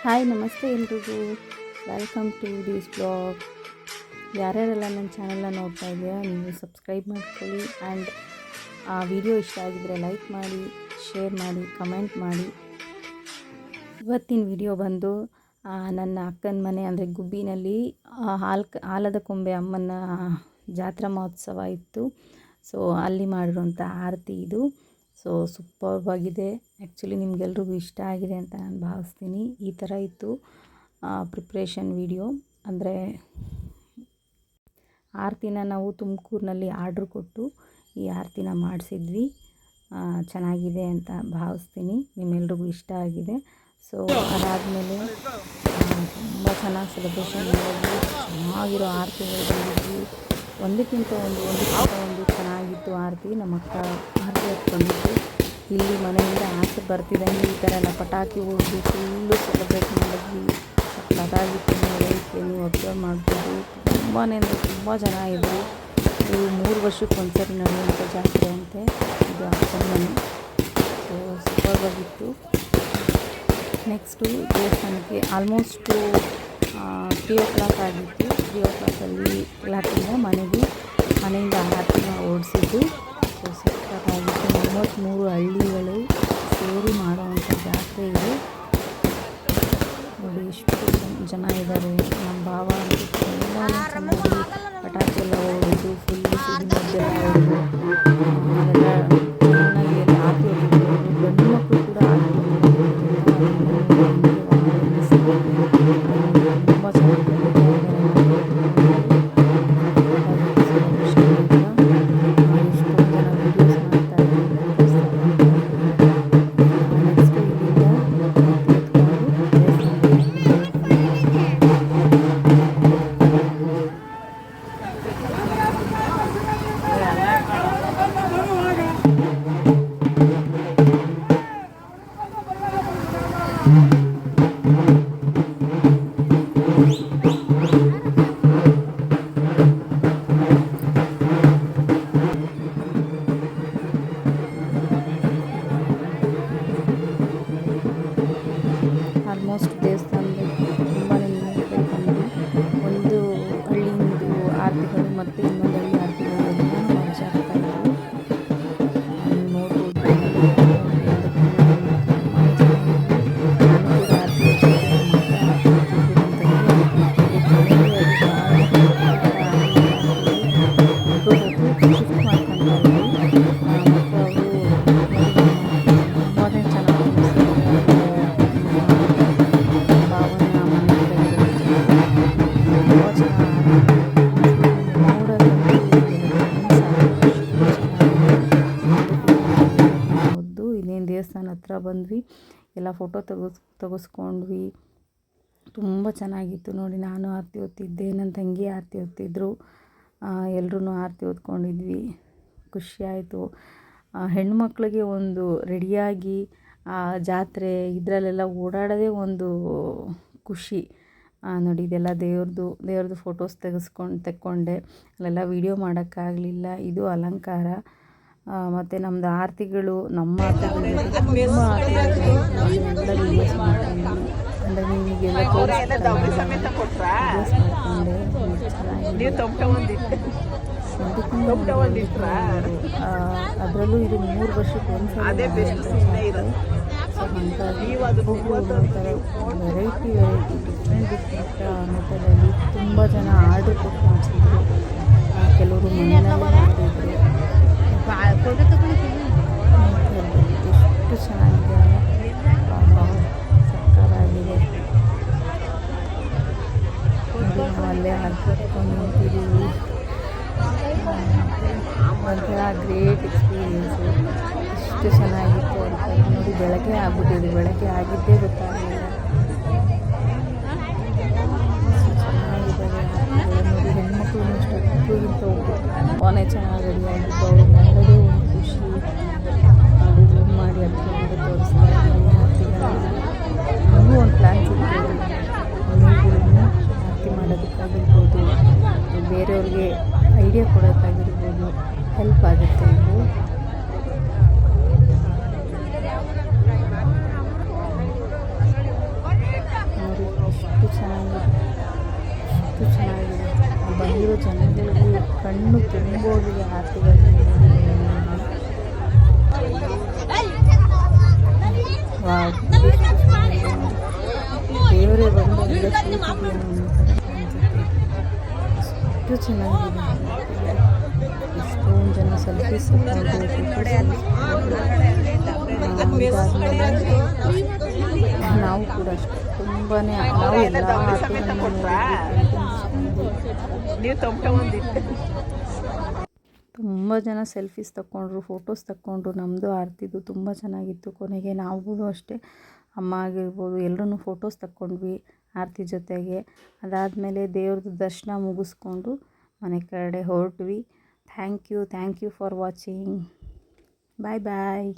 Hi ನಮಸ್ತೆ ಎಲ್ರಿಗೂ, welcome to this blog. ಯಾರ್ಯಾರೆಲ್ಲ ನನ್ನ ಚಾನಲ್ನ ನೋಡ್ತಾ ಇದೆಯಾ ನೀವು ಸಬ್ಸ್ಕ್ರೈಬ್ ಮಾಡ್ಕೊಳ್ಳಿ ಆ್ಯಂಡ್ ಆ ವಿಡಿಯೋ ಇಷ್ಟ ಆಗಿದ್ದರೆ ಲೈಕ್ ಮಾಡಿ, ಶೇರ್ ಮಾಡಿ, ಕಮೆಂಟ್ ಮಾಡಿ. ಇವತ್ತಿನ ವಿಡಿಯೋ ಬಂದು ನನ್ನ ಅಕ್ಕನ ಮನೆ ಅಂದರೆ ಗುಬ್ಬಿನಲ್ಲಿ ಆಲದ ಕೊಂಬೆ ಅಮ್ಮನ ಜಾತ್ರಾ ಮಹೋತ್ಸವ ಇತ್ತು. ಸೊ ಅಲ್ಲಿ ಮಾಡಿರುವಂಥ ಆರತಿ ಇದು. ಸೊ ಸೂಪರ್ಬಾಗಿದೆ. ಆ್ಯಕ್ಚುಲಿ ನಿಮಗೆಲ್ರಿಗೂ ಇಷ್ಟ ಆಗಿದೆ ಅಂತ ನಾನು ಭಾವಿಸ್ತೀನಿ. ಈ ಥರ ಇತ್ತು ಪ್ರಿಪ್ರೇಷನ್ ವಿಡಿಯೋ. ಅಂದರೆ ಆರತಿನ ನಾವು ತುಮಕೂರಿನಲ್ಲಿ ಆರ್ಡ್ರ್ ಕೊಟ್ಟು ಈ ಆರತಿನ ಮಾಡಿಸಿದ್ವಿ. ಚೆನ್ನಾಗಿದೆ ಅಂತ ಭಾವಿಸ್ತೀನಿ, ನಿಮ್ಮೆಲ್ರಿಗೂ ಇಷ್ಟ ಆಗಿದೆ. ಸೊ ಅದಾದಮೇಲೆ ತುಂಬ ಚೆನ್ನಾಗಿ ಸೆಲೆಬ್ರೇಷನ್ ಮಾಡಿದ್ವಿ. ಚೆನ್ನಾಗಿರೋ ಆರತಿಗಳು ಬಂದಿದ್ವಿ. ಒಂದಕ್ಕಿಂತ ಒಂದು ಚೆನ್ನಾಗಿತ್ತು ಆರತಿ. ನಮ್ಮ ಅಕ್ಕ ಆರತಿ ಹೊತ್ಕೊಂಡಿದ್ದು ಇಲ್ಲಿ ಮನೆಯಿಂದ ಆಚೆ ಬರ್ತಿದ್ದಂಗೆ ಈ ಥರ ಎಲ್ಲ ಪಟಾಕಿ ಹೊಡೆದು ಫುಲ್ಲು ಸೆಲೆಬ್ರೇಟ್ ಮಾಡಿದ್ವಿ. ಅದಾಗಿತ್ತು ನೀವು ಅಬ್ಸರ್ವ್ ಮಾಡ್ಬೋದು. ತುಂಬಾ ಅಂದರೆ ತುಂಬ ಜನ ಇದ್ದರು. ಇದು 3 ವರ್ಷಕ್ಕೆ ಒಂದ್ಸರಿ ನಡೆಯುವಂಥ ಜಾತ್ರೆ ಅಂತೆ ಇದು ಅಕ್ಕನ ಮನೆ. ಸೊ ಸೂಪರ್ಬಾಗಿತ್ತು. ನೆಕ್ಸ್ಟು ದೇವಸ್ಥಾನಕ್ಕೆ ಆಲ್ಮೋಸ್ಟು 3 o'clock ಆಗಿತ್ತು. 3 o'clockಲ್ಲಿ ಕ್ಲಾಕಿಂದ ಮನೆಯಿಂದ ಆರತಿನ ಓಡಿಸಿದ್ದು. ಸೊ ಸೂಪರಾಗಿತ್ತು. 33 ಹಳ್ಳಿಗಳು ಸೇರಿ ಮಾಡುವಂಥ ಜಾತ್ರೆ ಇದು. ನೋಡಿ ಎಷ್ಟು ಜನ ಇದ್ದಾರೆ. ನಮ್ಮ ಭಾವ ಎಲ್ಲ ಚೆನ್ನಾಗಿ ಪಟಾಕಿ ಎಲ್ಲ ಹೊಡೆದು ಫುಲ್ಲು ಸಿಡಿಮದ್ದೆಲ್ಲ ಹೊಡೆದು ಅದೆಲ್ಲ ಚೆನ್ನಾಗಿ ಎಲ್ಲ ಆರತಿ ಹೊಡೆದು ಗಂಡು ಮಕ್ಕಳು ಕೂಡ ತುಂಬ ಚೆನ್ನಾಗಿ ಆಲ್ಮೋಸ್ಟ್ ದೇವಸ್ಥಾನದಲ್ಲಿ ತುಂಬಾ ಬಂದು ಒಂದು ಹಳ್ಳಿಯಿಂದು ಆರತಿಗಳು ಮತ್ತು ಇನ್ನೊಂದು ಹಳ್ಳಿ ಆರತಿಗಳು ಎಲ್ಲ ಮಾಡ್ಸಾಗ್ತಾಯಿದ್ರು. ನೋಡ್ಬೋದು. ದೇವಸ್ಥಾನ ಹತ್ರ ಬಂದ್ವಿ, ಎಲ್ಲ ಫೋಟೋ ತೆಗೆಸ್ಕೊಂಡ್ವಿ. ತುಂಬ ಚೆನ್ನಾಗಿತ್ತು ನೋಡಿ. ನಾನು ಆರತಿ ಹೊತ್ತಿದ್ದೆ, ನನ್ನ ತಂಗಿ ಆರತಿ ಹೊತ್ತಿದ್ರು. ಎಲ್ಲರೂ ಆರತಿ ಹೊತ್ಕೊಂಡಿದ್ವಿ. ಖುಷಿಯಾಯಿತು. ಹೆಣ್ಮಕ್ಳಿಗೆ ಒಂದು ರೆಡಿಯಾಗಿ ಜಾತ್ರೆ ಇದರಲ್ಲೆಲ್ಲ ಓಡಾಡೋದೇ ಒಂದು ಖುಷಿ. ನೋಡಿ ಇದೆಲ್ಲ ದೇವ್ರದ್ದು ಫೋಟೋಸ್ ತೆಕ್ಕೊಂಡೆ. ಅಲ್ಲೆಲ್ಲ ವೀಡಿಯೋ ಮಾಡೋಕ್ಕಾಗಲಿಲ್ಲ. ಇದು ಅಲಂಕಾರ. ಮತ್ತು ನಮ್ಮದು ಆರತಿಗಳು ನಮ್ಮ ಆರತಿಗಳು ತುಂಬ ಆರತಿಗಳು ವೀಡಿಯೋಸ್ ಮಾಡ್ಕೊಂಡು ಅಂದರೆ ನಿಮಗೆಲ್ಲ ಅದರಲ್ಲೂ ಇದು 3 ವರ್ಷಕ್ಕೆ ಒಂದ್ಸಲ. ಸೊ ಹಾಗಾಗಿ ಒಂಥರ ವೆರೈಟಿ ಡಿಫ್ರೆಂಟ್ ಮೆಥಡಲ್ಲಿ ತುಂಬ ಜನ ಆರ್ಡ್ರ್ ಕೊಟ್ಟು ಮಾಡಿಸಿದ್ರು. ಕೆಲವರು ಮನೆಯಲ್ಲೇ ಮಾಡ್ತಿದ್ರು. ಎಷ್ಟು ಚೆನ್ನಾಗಿದೆ, ಸಕ್ಕತ್ತಾಗಿದೆ. ನಾವು ಅಲ್ಲೇ ಹಾಕಿಕೊಂಡು ನಿಂತಿದ್ದೀವಿ. ಒಂಥರ ಗ್ರೇಟ್ ಎಕ್ಸ್ಪೀರಿಯೆನ್ಸು. ಎಷ್ಟು ಚೆನ್ನಾಗಿತ್ತು ಅಂತ ನೋಡಿ. ಬೆಳಗ್ಗೆ ಆಗಿದ್ದೇ ಗೊತ್ತಾಗಲಿಲ್ಲ. ಚೆನ್ನಾಗಿದ್ದಾರೆ ನೋಡಿ. ಹೆಣ್ಮಕ್ಳು ಅಷ್ಟಕ್ಕಿಂತ ತುಂಬಾ ಚೆನ್ನಾಗಿ ರೆಡಿಯಾಗಿದ್ದು. ಅವ್ರು ಮಾಡೋದೇ ಒಂದು ಖುಷಿ. ನೋಡಿ ಮಾಡಿ ಹತ್ರ ತೋರಿಸ್ತಾರೆ. ಅಷ್ಟು ಚೆನ್ನಾಗಿದೆ. ಬಂದಿರೋ ಜನಗಳಿಗೆ ಕಣ್ಣು ತುಂಬೋಗಿದೆ ಆರತಿಗಳನ್ನ ನೋಡಿ ನೋಡಿ. ವಾವ್, ಎಷ್ಟು ಚೆನ್ನಾಗಿದೆ ನೋಡಿ. ದೇವರೇ ಬಂದು ಅಲ್ಲೇ ಕೂತಿದೆಯೋ ಅನ್ನೋ ಥರ ಕಾಣಿಸುತ್ತೆ. ಅಷ್ಟು ಚೆನ್ನಾಗಿದೆ. ಎಷ್ಟೊಂದು ಜನ ಸೆಲ್ಫೀಸ್ ತಗೊಂಡು ಇದಾದಮೇಲೆ ನಾವು ಕೂಡ ಅಷ್ಟೇ ತುಂಬಾ ನಾವು ಎಲ್ಲ ಆರತಿಗಳನ್ನ ತುಂಬ ಜನ ಸೆಲ್ಫೀಸ್ ತಗೊಂಡ್ರು, ಫೋಟೋಸ್ ತಗೊಂಡ್ರು. ನಮ್ಮದು ಆರತಿದು ತುಂಬ ಚೆನ್ನಾಗಿತ್ತು. ಕೊನೆಗೆ ನಾವು ಅಷ್ಟೇ ಅಮ್ಮ ಆಗಿರ್ಬೋದು ಎಲ್ಲರೂ ಫೋಟೋಸ್ ತಗೊಂಡ್ವಿ ಆರತಿ ಜೊತೆಗೆ. ಅದಾದಮೇಲೆ ದೇವ್ರದ್ದು ದರ್ಶನ ಮುಗಿಸ್ಕೊಂಡು ಮನೆ ಕಡೆ ಹೊರಟ್ವಿ. Thank you for watching. Bye bye.